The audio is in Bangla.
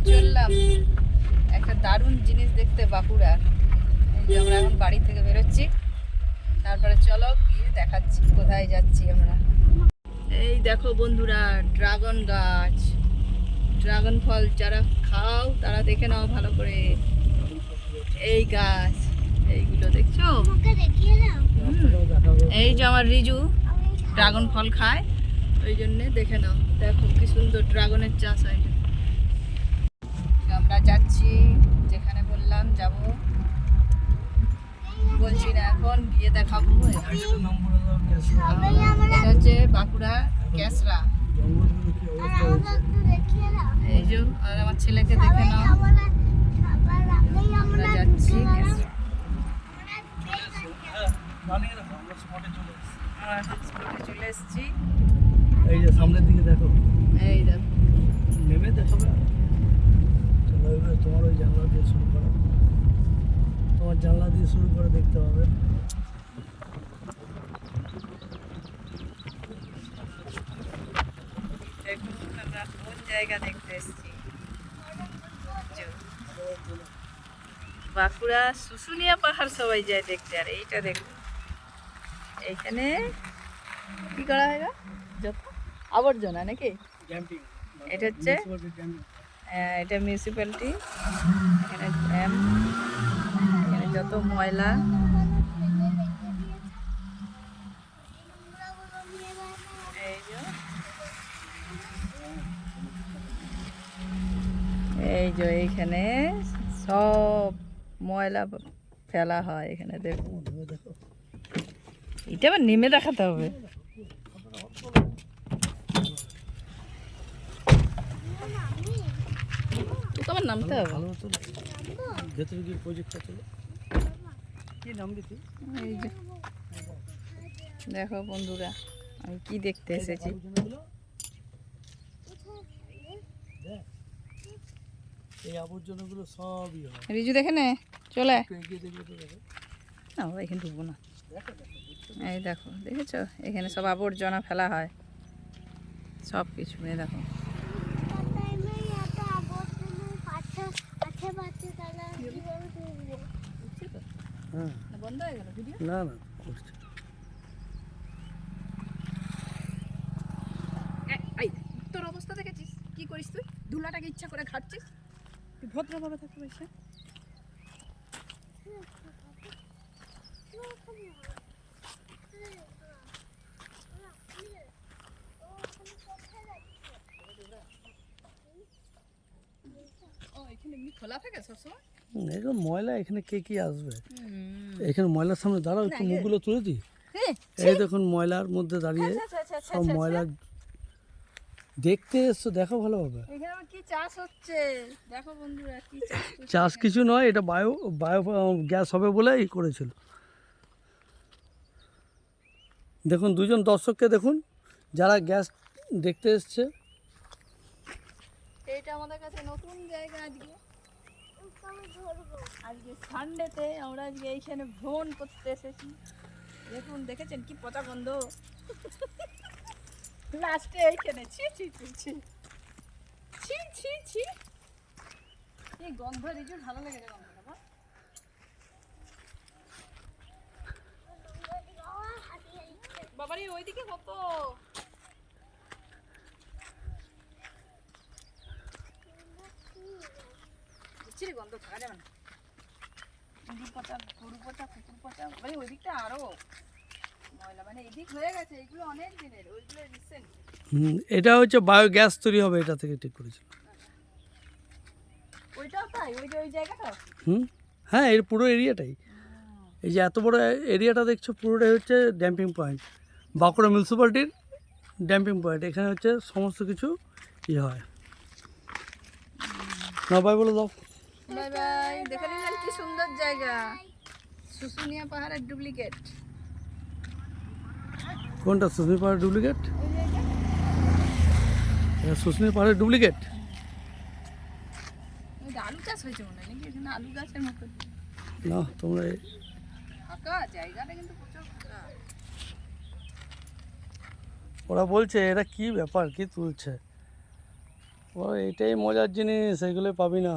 চললাম একটা দারুণ জিনিস দেখতে বাঁকুড়ার। এই যে আমরা এখন বাড়ি থেকে বেরোচ্ছি, তারপরে চলো গিয়ে দেখাচ্ছি কোথায় যাচ্ছি আমরা। এই দেখো বন্ধুরা, ড্রাগন গাছ, ড্রাগন ফল যারা খাও তারা দেখে নাও ভালো করে। এই গাছ, এইগুলো দেখছো? এই যে আমার রিজু ড্রাগন ফল খায়, ওই জন্যে দেখে নাও। দেখো কি সুন্দর ড্রাগনের চাষ হয়। আমরা যাচ্ছি যেখানে বললাম যাব, বলছি না এখন গিয়ে দেখাবো। এটা হচ্ছে বাঁকুড়া ক্যাসরা। এই যে আর আমার ছেলেকে দেখে নাও, আমরা যাচ্ছি ক্যাসরা। চলে এসেছি। এই যে সামনের দিকে দেখো, এই দেখো নেমে দেখাবে। তোমার ওই জানলা দিয়ে শুরু করো, তোমার জানলা দিয়ে শুরু করে দেখতে হবে। দেখুন আমরা কোন জায়গা দেখতে এসেছি। বাঁকুড়া শুশুনিয়া পাহাড় সবাই যায় দেখতে। আর এইটা দেখুন, এইখানে কি করা হয় গো? যত আবর্জনা নাকি এটা হচ্ছে, এটা মিউনিসিপ্যালিটি। এখানে ড্যাম, এখানে যত ময়লা। এই যে এইখানে সব ময়লা ফেলা হয় এখানে। দেখুন এটা আবার নেমে দেখাতে হবে। তো আমার নামতে হবে। ভেতরে গিয়ে প্রজেক্টটা চলো। কি নাম দিতে? এই যে দেখো বন্ধুরা, আমি কি দেখতে এসেছি। এই আবর্জনাগুলো সবই হয়। রিজু দেখে নে, চলে এগিয়ে দেখলে তো দেখো। না বাবা, এখানে ঢুকবো না। এই দেখো, দেখেছো এখানে সব আবর্জনা ফেলা হয়, সব কিছু। এই দেখো হ্যাঁ, বন্ধ হয়ে গেল ভিডিও। না না করছে। এই তোর অবস্থা দেখেছিস কি করিস তুই? ধুলাটাকে ইচ্ছা করে ঘাটছিস। তুই ভদ্রভাবে থাকতে পারিস। খোলা থাকে সবসময়। এরকম ময়লা, এখানে কে কি আসবে? এখানে ময়লার সামনে দাঁড়াও, একটু মুখগুলো তুলে দিই। এই দেখুন ময়লার মধ্যে দাঁড়িয়ে সব ময়লা দেখতে এসছো, দেখো ভালোভাবে। এখানে আমার কি চাষ হচ্ছে দেখো বন্ধুরা, কি চাষ হচ্ছে। চাষ কিছু নয়, এটা বায়ো বায়ো গ্যাস হবে বলে এই করেছিল। দেখুন দুজন দর্শককে দেখুন, যারা গ্যাস দেখতে এসছে। এইটা আমাদের কাছে নতুন জায়গা। আজকে সানডেতে আমরা আজকে এইখানে ভ্রমণ করতে এসেছি। দেখুন, দেখেছেন কি পচা গন্ধ। লাস্টে এইখানে ছি ছি ছি ছি ছি ছি ছি, এই গন্ধ রিজু ভালো লেগেছে গন্ধটা। বাবারে ওইদিকে কত ছিঁড়ে গন্ধ, থাকা যাবে না। ইঁদুর পচা, গরু পচা, কুকুর পচা। বাবারে ওই দিকটা আরো ময়লা, মানে এদিক হয়ে গেছে। এগুলো অনেক দিনের, ওইগুলো রিসেন্ট। এটা হচ্ছে বায়ো গ্যাস তৈরি হবে, এটা থেকে ঠিক করেছিল। ওইটাও তাই, ওই যে ওই জায়গাটা। হ্যাঁ, এর পুরো এরিয়াটাই, এই যে এত বড় এরিয়াটা দেখছো, পুরোটাই হচ্ছে ড্যাম্পিং পয়েন্ট, বাঁকুড়া মিউনিসিপ্যালিটির ড্যাম্পিং পয়েন্ট। এখানে হচ্ছে সমস্ত কিছু ইয়ে হয়। না ভাই বলে দাও বাই বাই। দেখে নিলেন কি সুন্দর জায়গা, শুশুনিয়া পাহাড়ের ডুপ্লিকেট। কোনটা শুশুনিয়া পাহাড়ের ডুপ্লিকেট? শুশুনিয়া পাহাড়ের ডুপ্লিকেট। আলু চাষ হয়েছে মনে হয় নাকি এখানে, আলু গাছের মতো। না তোমরা ফাঁকা জায়গাটা কিন্তু প্রচুর ফাঁকা। ওরা বলছে এরা কি ব্যাপার, কি তুলছে। ও এটাই মজার জিনিস, এগুলো পাবি না।